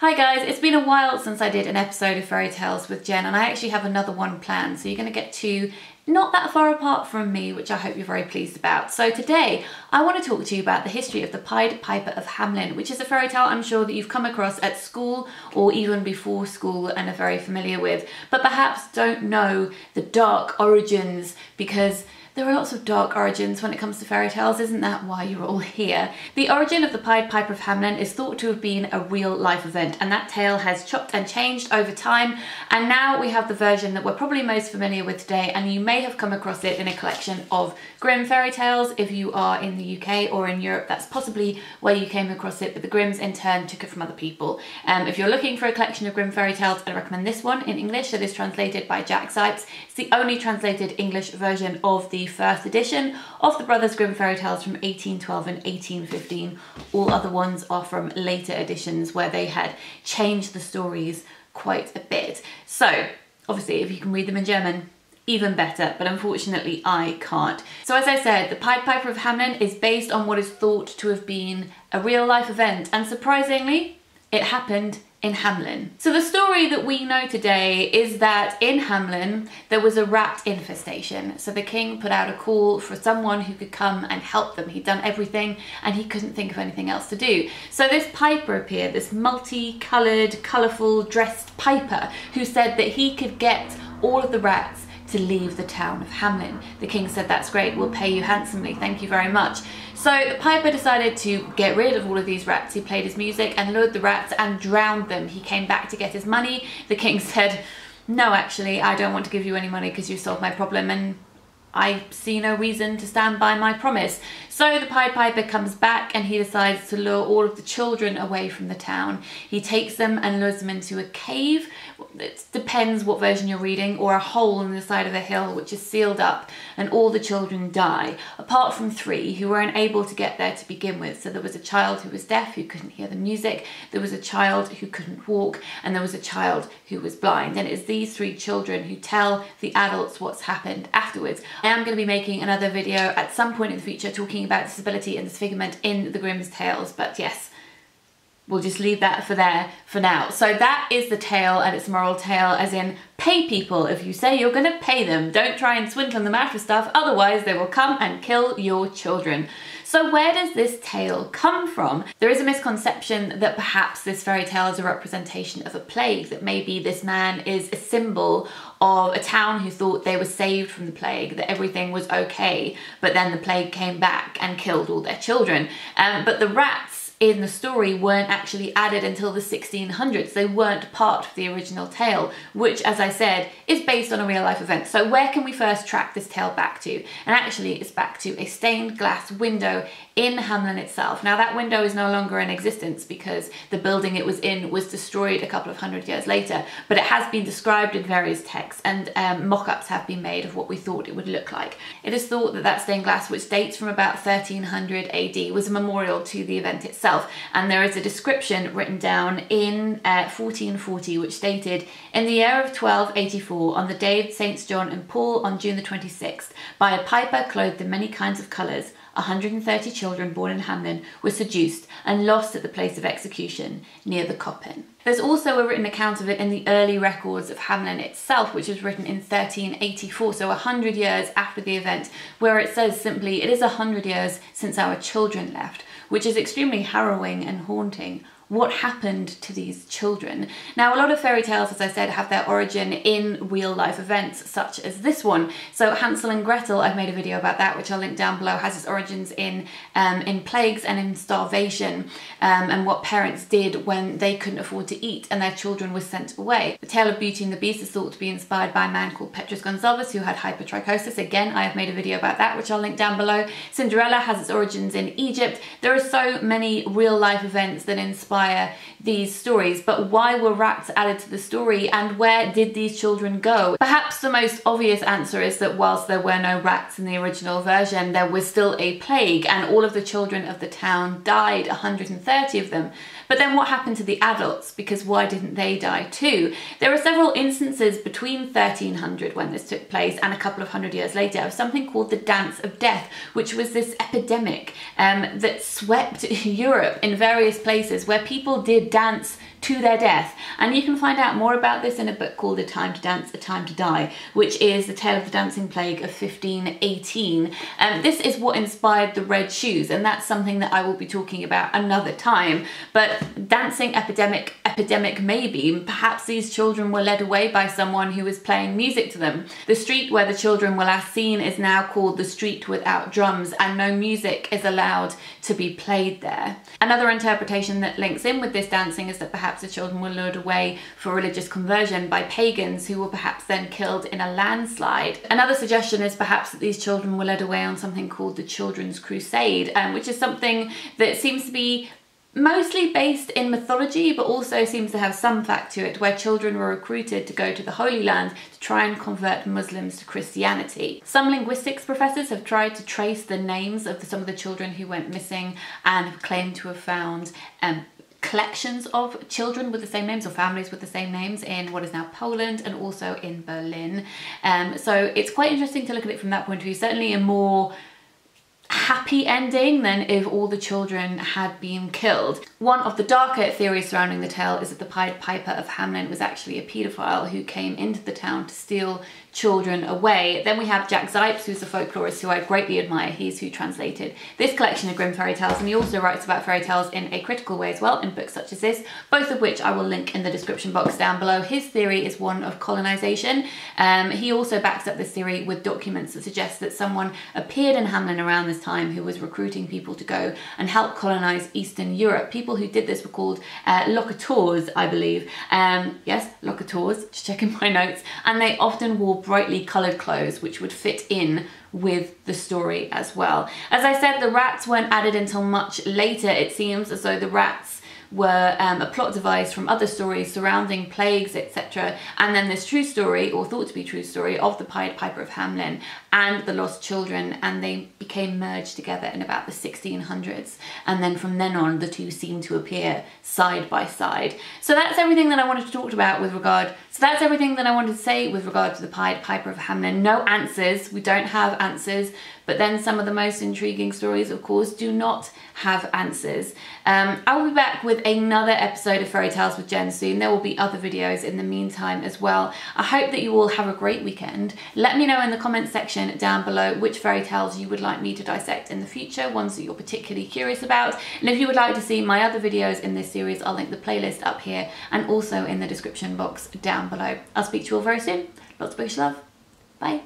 Hi guys, it's been a while since I did an episode of Fairy Tales with Jen, and I actually have another one planned, so you're going to get two not that far apart from me, which I hope you're very pleased about. So today I want to talk to you about the history of the Pied Piper of Hamelin, which is a fairy tale I'm sure that you've come across at school or even before school and are very familiar with, but perhaps don't know the dark origins, because there are lots of dark origins when it comes to fairy tales. Isn't that why you're all here? The origin of the Pied Piper of Hamelin is thought to have been a real life event, and that tale has chopped and changed over time, and now we have the version that we're probably most familiar with today, and you may have come across it in a collection of Grimm fairy tales. If you are in the UK or in Europe, that's possibly where you came across it, but the Grimms in turn took it from other people. If you're looking for a collection of Grimm fairy tales, I recommend this one in English that is translated by Jack Sipes. It's the only translated English version of the first edition of the Brothers Grimm fairy tales from 1812 and 1815. All other ones are from later editions where they had changed the stories quite a bit. So obviously if you can read them in German, even better, but unfortunately I can't. So as I said, the Pied Piper of Hamelin is based on what is thought to have been a real life event, and surprisingly it happened in Hamelin. So the story that we know today is that in Hamelin there was a rat infestation. So the king put out a call for someone who could come and help them. He'd done everything and he couldn't think of anything else to do. So this piper appeared, this multicoloured, colourful dressed piper, who said that he could get all of the rats to leave the town of Hamelin. The king said, "That's great, we'll pay you handsomely, thank you very much." So the piper decided to get rid of all of these rats. He played his music and lured the rats and drowned them. He came back to get his money. The king said, "No, actually, I don't want to give you any money because you solved my problem, and I see no reason to stand by my promise." So the Pied Piper comes back and he decides to lure all of the children away from the town. He takes them and lures them into a cave. It depends what version you're reading, or a hole in the side of a hill which is sealed up, and all the children die, apart from three who were unable to get there to begin with. So there was a child who was deaf, who couldn't hear the music, there was a child who couldn't walk, and there was a child who was blind. And it's these three children who tell the adults what's happened afterwards. I am going to be making another video at some point in the future talking about disability and disfigurement in the Grimm's tales, but yes, we'll just leave that for now. So that is the tale, and it's a moral tale, as in pay people. If you say you're going to pay them, don't try and swindle them out of stuff, otherwise they will come and kill your children. So where does this tale come from? There is a misconception that perhaps this fairy tale is a representation of a plague, that maybe this man is a symbol of a town who thought they were saved from the plague, that everything was okay, but then the plague came back and killed all their children. But the rats in the story weren't actually added until the 1600s. They weren't part of the original tale, which, as I said, is based on a real life event. So where can we first track this tale back to? And actually it's back to a stained glass window in Hamelin itself. Now that window is no longer in existence because the building it was in was destroyed a couple of hundred years later, but it has been described in various texts, and mock-ups have been made of what we thought it would look like. It is thought that that stained glass, which dates from about 1300 AD, was a memorial to the event itself. And there is a description written down in 1440 which stated, "In the year of 1284, on the day of Saints John and Paul, on June the 26th, by a piper clothed in many kinds of colours, 130 children born in Hamelin were seduced and lost at the place of execution near the Coppin." There's also a written account of it in the early records of Hamelin itself, which was written in 1384, so 100 years after the event, where it says simply, "It is 100 years since our children left," which is extremely harrowing and haunting. What happened to these children? Now, a lot of fairy tales, as I said, have their origin in real life events, such as this one. So Hansel and Gretel, I've made a video about that, which I'll link down below, has its origins in plagues and in starvation, and what parents did when they couldn't afford to eat and their children were sent away. The Tale of Beauty and the Beast is thought to be inspired by a man called Petrus Gonsalves who had hypertrichosis. Again, I have made a video about that, which I'll link down below. Cinderella has its origins in Egypt. There are so many real life events that inspire these stories, but why were rats added to the story, and where did these children go? Perhaps the most obvious answer is that whilst there were no rats in the original version, there was still a plague and all of the children of the town died, 130 of them. But then what happened to the adults? Because why didn't they die too? There are several instances between 1300, when this took place, and a couple of hundred years later, of something called the Dance of Death, which was this epidemic that swept Europe in various places where people did dance to their death. And you can find out more about this in a book called A Time to Dance, A Time to Die, which is the tale of the dancing plague of 1518. This is what inspired the red shoes, and that's something that I will be talking about another time. But dancing epidemic maybe, perhaps these children were led away by someone who was playing music to them. The street where the children were last seen is now called the street without drums, and no music is allowed to be played there. Another interpretation that links in with this dancing is that perhaps the children were lured away for religious conversion by pagans who were perhaps then killed in a landslide. Another suggestion is perhaps that these children were led away on something called the Children's Crusade, which is something that seems to be mostly based in mythology, but also seems to have some fact to it, where children were recruited to go to the Holy Land to try and convert Muslims to Christianity. Some linguistics professors have tried to trace the names of some of the children who went missing and have claimed to have found collections of children with the same names or families with the same names in what is now Poland and also in Berlin. So it's quite interesting to look at it from that point of view. Certainly a more happy ending than if all the children had been killed. One of the darker theories surrounding the tale is that the Pied Piper of Hamelin was actually a paedophile who came into the town to steal children away. Then we have Jack Zipes, who's a folklorist who I greatly admire. He's who translated this collection of Grimm fairy tales, and he also writes about fairy tales in a critical way as well in books such as this, both of which I will link in the description box down below. His theory is one of colonization. He also backs up this theory with documents that suggest that someone appeared in Hamelin around this time who was recruiting people to go and help colonize Eastern Europe. People who did this were called locators, I believe. Yes, locators, just checking my notes. And they often wore brightly coloured clothes which would fit in with the story as well. As I said, the rats weren't added until much later. It seems as though the rats were a plot device from other stories surrounding plagues, etc. And then this true story, or thought to be true story, of the Pied Piper of Hamelin and the lost children, and they became merged together in about the 1600s. And then from then on, the two seemed to appear side by side. So that's everything that I wanted to talk about with regard. So that's everything that I wanted to say with regard to the Pied Piper of Hamelin. No answers. We don't have answers. But then some of the most intriguing stories, of course, do not have answers. I will be back with another episode of Fairy Tales with Jen soon. There will be other videos in the meantime as well. I hope that you all have a great weekend. Let me know in the comments section down below which fairy tales you would like me to dissect in the future, ones that you're particularly curious about. And if you would like to see my other videos in this series, I'll link the playlist up here and also in the description box down below. I'll speak to you all very soon. Lots of bookish love. Bye.